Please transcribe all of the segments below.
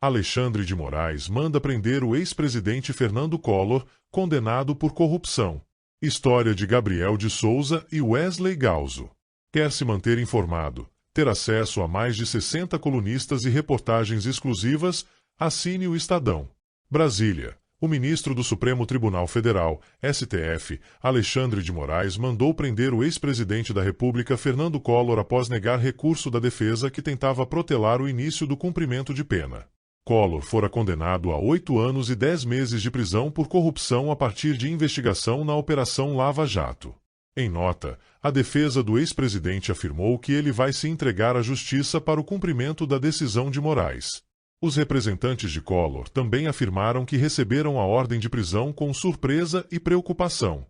Alexandre de Moraes manda prender o ex-presidente Fernando Collor, condenado por corrupção. História de Gabriel de Souza e Wesley Galzo. Quer se manter informado, ter acesso a mais de 60 colunistas e reportagens exclusivas? Assine o Estadão. Brasília. O ministro do Supremo Tribunal Federal, STF, Alexandre de Moraes, mandou prender o ex-presidente da República, Fernando Collor, após negar recurso da defesa que tentava protelar o início do cumprimento de pena. Collor fora condenado a 8 anos e 10 meses de prisão por corrupção a partir de investigação na Operação Lava Jato. Em nota, a defesa do ex-presidente afirmou que ele vai se entregar à justiça para o cumprimento da decisão de Moraes. Os representantes de Collor também afirmaram que receberam a ordem de prisão com surpresa e preocupação.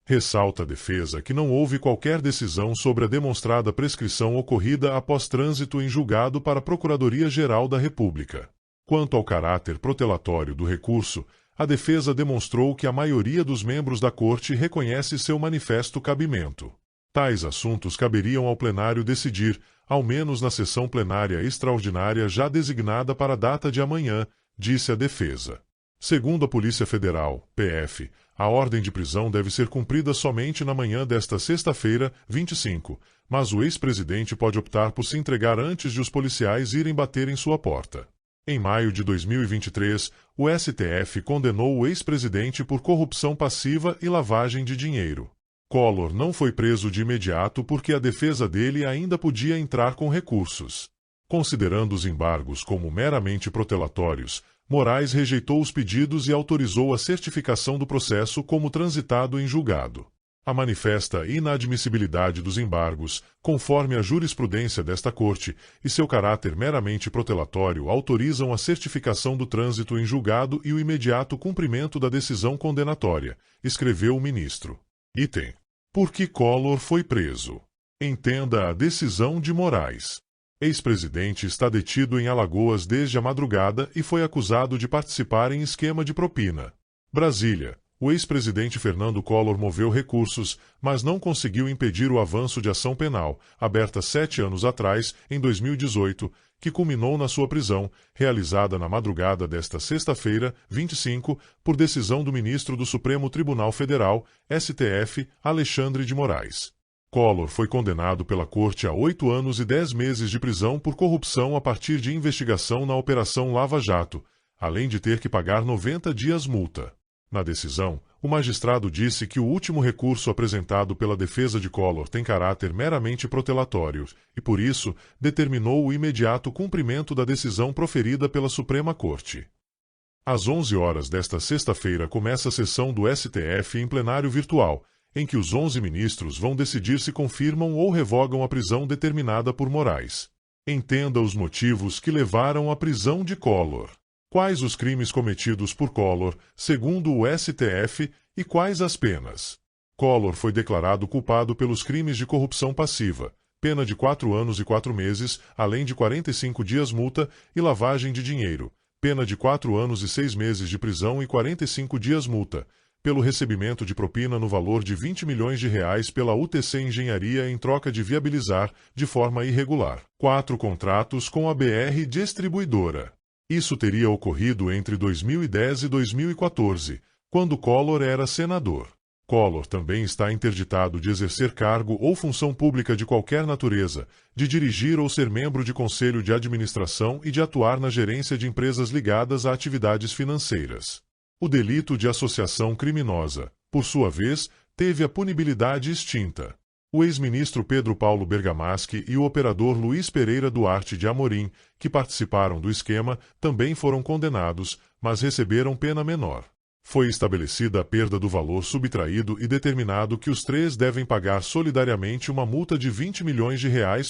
Ressalta a defesa que não houve qualquer decisão sobre a demonstrada prescrição ocorrida após trânsito em julgado para a Procuradoria-Geral da República. Quanto ao caráter protelatório do recurso, a defesa demonstrou que a maioria dos membros da Corte reconhece seu manifesto cabimento. Tais assuntos caberiam ao plenário decidir, ao menos na sessão plenária extraordinária já designada para a data de amanhã, disse a defesa. Segundo a Polícia Federal, PF, a ordem de prisão deve ser cumprida somente na manhã desta sexta-feira, 25, mas o ex-presidente pode optar por se entregar antes de os policiais irem bater em sua porta. Em maio de 2023, o STF condenou o ex-presidente por corrupção passiva e lavagem de dinheiro. Collor não foi preso de imediato porque a defesa dele ainda podia entrar com recursos. Considerando os embargos como meramente protelatórios, Moraes rejeitou os pedidos e autorizou a certificação do processo como transitado em julgado. A manifesta inadmissibilidade dos embargos, conforme a jurisprudência desta Corte, e seu caráter meramente protelatório autorizam a certificação do trânsito em julgado e o imediato cumprimento da decisão condenatória, escreveu o ministro. Item. Por que Collor foi preso? Entenda a decisão de Moraes. Ex-presidente está detido em Alagoas desde a madrugada e foi acusado de participar em esquema de propina. Brasília. O ex-presidente Fernando Collor moveu recursos, mas não conseguiu impedir o avanço de ação penal, aberta 7 anos atrás, em 2018, que culminou na sua prisão, realizada na madrugada desta sexta-feira, 25, por decisão do ministro do Supremo Tribunal Federal, STF, Alexandre de Moraes. Collor foi condenado pela Corte a 8 anos e 10 meses de prisão por corrupção a partir de investigação na Operação Lava Jato, além de ter que pagar 90 dias multa. Na decisão, o magistrado disse que o último recurso apresentado pela defesa de Collor tem caráter meramente protelatório e, por isso, determinou o imediato cumprimento da decisão proferida pela Suprema Corte. Às 11 horas desta sexta-feira começa a sessão do STF em plenário virtual, em que os 11 ministros vão decidir se confirmam ou revogam a prisão determinada por Moraes. Entenda os motivos que levaram à prisão de Collor. Quais os crimes cometidos por Collor, segundo o STF, e quais as penas? Collor foi declarado culpado pelos crimes de corrupção passiva, pena de 4 anos e 4 meses, além de 45 dias multa, e lavagem de dinheiro, pena de 4 anos e 6 meses de prisão e 45 dias multa, pelo recebimento de propina no valor de R$ 20 milhões pela UTC Engenharia em troca de viabilizar, de forma irregular, 4 contratos com a BR Distribuidora. Isso teria ocorrido entre 2010 e 2014, quando Collor era senador. Collor também está interditado de exercer cargo ou função pública de qualquer natureza, de dirigir ou ser membro de conselho de administração e de atuar na gerência de empresas ligadas a atividades financeiras. O delito de associação criminosa, por sua vez, teve a punibilidade extinta. O ex-ministro Pedro Paulo Bergamaschi e o operador Luiz Pereira Duarte de Amorim, que participaram do esquema, também foram condenados, mas receberam pena menor. Foi estabelecida a perda do valor subtraído e determinado que os 3 devem pagar solidariamente uma multa de R$ 20 milhões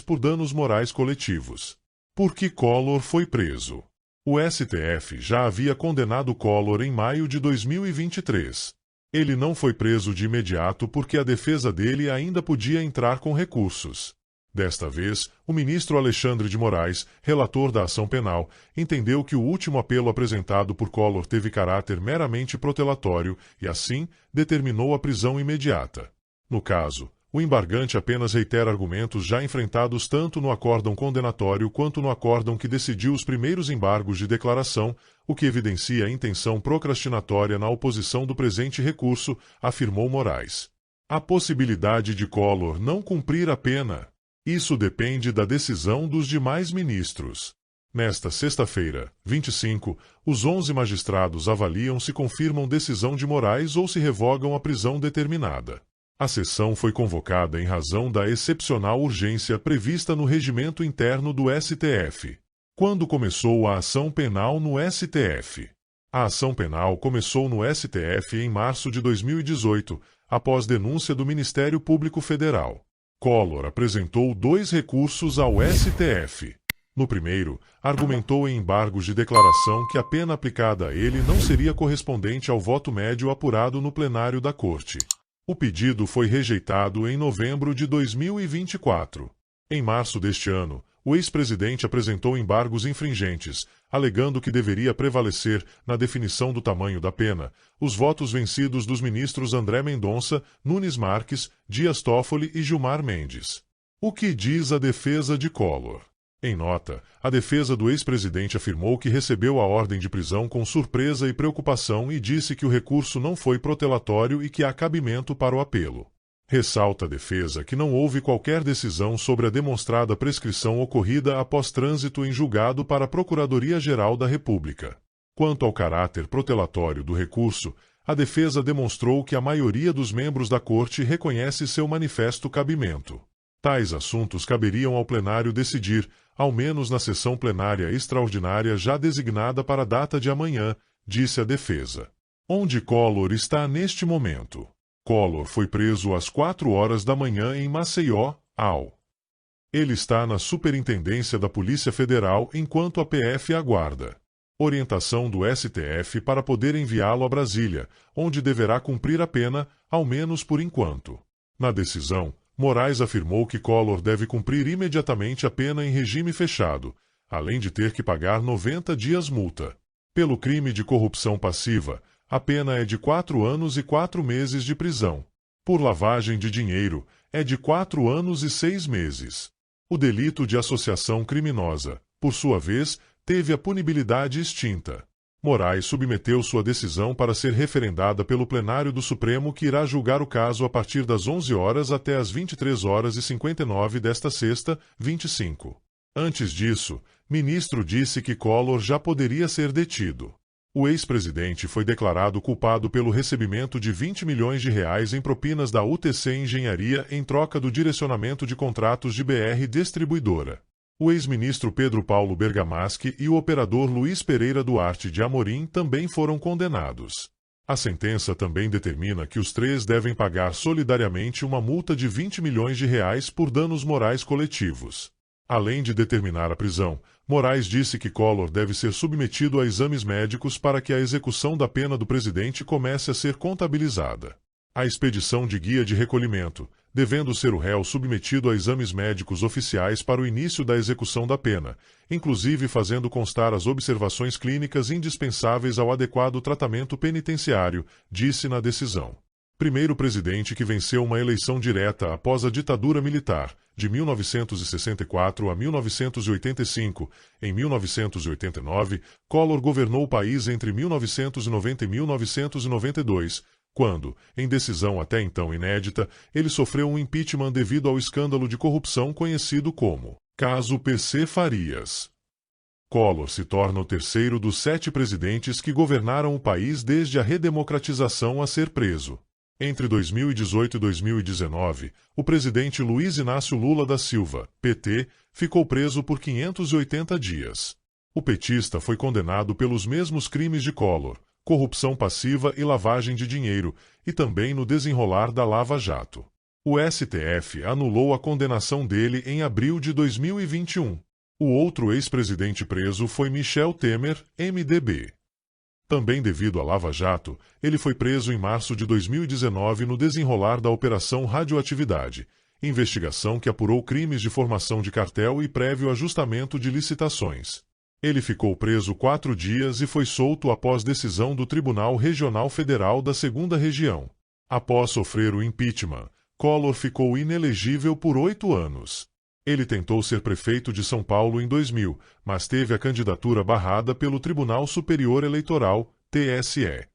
por danos morais coletivos. Por que Collor foi preso? O STF já havia condenado Collor em maio de 2023. Ele não foi preso de imediato porque a defesa dele ainda podia entrar com recursos. Desta vez, o ministro Alexandre de Moraes, relator da ação penal, entendeu que o último apelo apresentado por Collor teve caráter meramente protelatório e, assim, determinou a prisão imediata. No caso, O embargante apenas reitera argumentos já enfrentados tanto no acórdão condenatório quanto no acórdão que decidiu os primeiros embargos de declaração, o que evidencia a intenção procrastinatória na oposição do presente recurso, afirmou Moraes. A possibilidade de Collor não cumprir a pena. Isso depende da decisão dos demais ministros. Nesta sexta-feira, 25, os 11 magistrados avaliam se confirmam decisão de Moraes ou se revogam a prisão determinada. A sessão foi convocada em razão da excepcional urgência prevista no regimento interno do STF. Quando começou a ação penal no STF? A ação penal começou no STF em março de 2018, após denúncia do Ministério Público Federal. Collor apresentou 2 recursos ao STF. No primeiro, argumentou em embargos de declaração que a pena aplicada a ele não seria correspondente ao voto médio apurado no plenário da Corte. O pedido foi rejeitado em novembro de 2024. Em março deste ano, o ex-presidente apresentou embargos infringentes, alegando que deveria prevalecer, na definição do tamanho da pena, os votos vencidos dos ministros André Mendonça, Nunes Marques, Dias Toffoli e Gilmar Mendes. O que diz a defesa de Collor? Em nota, a defesa do ex-presidente afirmou que recebeu a ordem de prisão com surpresa e preocupação e disse que o recurso não foi protelatório e que há cabimento para o apelo. Ressalta a defesa que não houve qualquer decisão sobre a demonstrada prescrição ocorrida após trânsito em julgado para a Procuradoria-Geral da República. Quanto ao caráter protelatório do recurso, a defesa demonstrou que a maioria dos membros da Corte reconhece seu manifesto cabimento. Tais assuntos caberiam ao plenário decidir, ao menos na sessão plenária extraordinária já designada para a data de amanhã, disse a defesa. Onde Collor está neste momento? Collor foi preso às 4 horas da manhã em Maceió, ao. Ele está na Superintendência da Polícia Federal enquanto a PF aguarda orientação do STF para poder enviá-lo a Brasília, onde deverá cumprir a pena, ao menos por enquanto. Na decisão, Moraes afirmou que Collor deve cumprir imediatamente a pena em regime fechado, além de ter que pagar 90 dias multa. Pelo crime de corrupção passiva, a pena é de 4 anos e 4 meses de prisão. Por lavagem de dinheiro, é de 4 anos e 6 meses. O delito de associação criminosa, por sua vez, teve a punibilidade extinta. Moraes submeteu sua decisão para ser referendada pelo plenário do Supremo, que irá julgar o caso a partir das 11 horas até as 23 horas e 59 desta sexta, 25. Antes disso, ministro disse que Collor já poderia ser detido. O ex-presidente foi declarado culpado pelo recebimento de R$ 20 milhões em propinas da UTC Engenharia em troca do direcionamento de contratos de BR Distribuidora. O ex-ministro Pedro Paulo Bergamaschi e o operador Luiz Pereira Duarte de Amorim também foram condenados. A sentença também determina que os 3 devem pagar solidariamente uma multa de R$ 20 milhões por danos morais coletivos. Além de determinar a prisão, Moraes disse que Collor deve ser submetido a exames médicos para que a execução da pena do presidente comece a ser contabilizada. A expedição de guia de recolhimento, devendo ser o réu submetido a exames médicos oficiais para o início da execução da pena, inclusive fazendo constar as observações clínicas indispensáveis ao adequado tratamento penitenciário, disse na decisão. Primeiro presidente que venceu uma eleição direta após a ditadura militar, de 1964 a 1985. Em 1989, Collor governou o país entre 1990 e 1992, quando, em decisão até então inédita, ele sofreu um impeachment devido ao escândalo de corrupção conhecido como Caso PC Farias. Collor se torna o terceiro dos 7 presidentes que governaram o país desde a redemocratização a ser preso. Entre 2018 e 2019, o presidente Luiz Inácio Lula da Silva, PT, ficou preso por 580 dias. O petista foi condenado pelos mesmos crimes de Collor, corrupção passiva e lavagem de dinheiro, e também no desenrolar da Lava Jato. O STF anulou a condenação dele em abril de 2021. O outro ex-presidente preso foi Michel Temer, MDB. Também devido à Lava Jato, ele foi preso em março de 2019 no desenrolar da Operação Radioatividade, investigação que apurou crimes de formação de cartel e prévio ajustamento de licitações. Ele ficou preso 4 dias e foi solto após decisão do Tribunal Regional Federal da 2ª Região. Após sofrer o impeachment, Collor ficou inelegível por 8 anos. Ele tentou ser prefeito de São Paulo em 2000, mas teve a candidatura barrada pelo Tribunal Superior Eleitoral, TSE.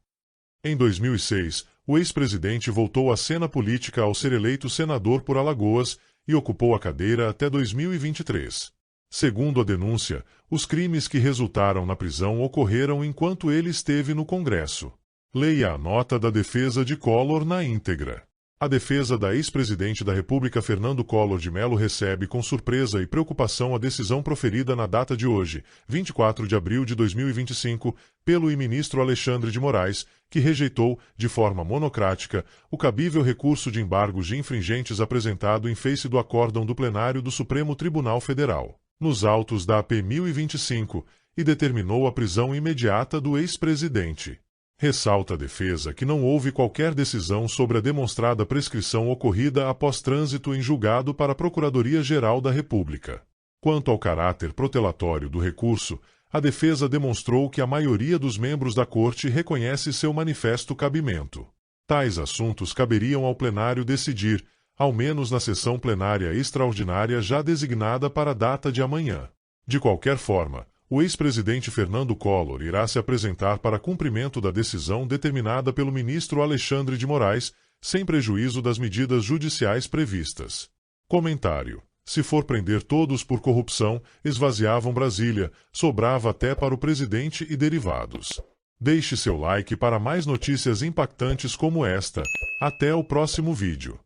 Em 2006, o ex-presidente voltou à cena política ao ser eleito senador por Alagoas e ocupou a cadeira até 2023. Segundo a denúncia, os crimes que resultaram na prisão ocorreram enquanto ele esteve no Congresso. Leia a nota da defesa de Collor na íntegra. A defesa da ex-presidente da República Fernando Collor de Mello recebe com surpresa e preocupação a decisão proferida na data de hoje, 24 de abril de 2025, pelo ministro Alexandre de Moraes, que rejeitou, de forma monocrática, o cabível recurso de embargos de infringentes apresentado em face do acórdão do plenário do Supremo Tribunal Federal, nos autos da AP 1025, e determinou a prisão imediata do ex-presidente. Ressalta a defesa que não houve qualquer decisão sobre a demonstrada prescrição ocorrida após trânsito em julgado para a Procuradoria-Geral da República. Quanto ao caráter protelatório do recurso, a defesa demonstrou que a maioria dos membros da Corte reconhece seu manifesto cabimento. Tais assuntos caberiam ao plenário decidir, ao menos na sessão plenária extraordinária já designada para a data de amanhã. De qualquer forma, o ex-presidente Fernando Collor irá se apresentar para cumprimento da decisão determinada pelo ministro Alexandre de Moraes, sem prejuízo das medidas judiciais previstas. Comentário: se for prender todos por corrupção, esvaziavam Brasília, sobrava até para o presidente e derivados. Deixe seu like para mais notícias impactantes como esta. Até o próximo vídeo.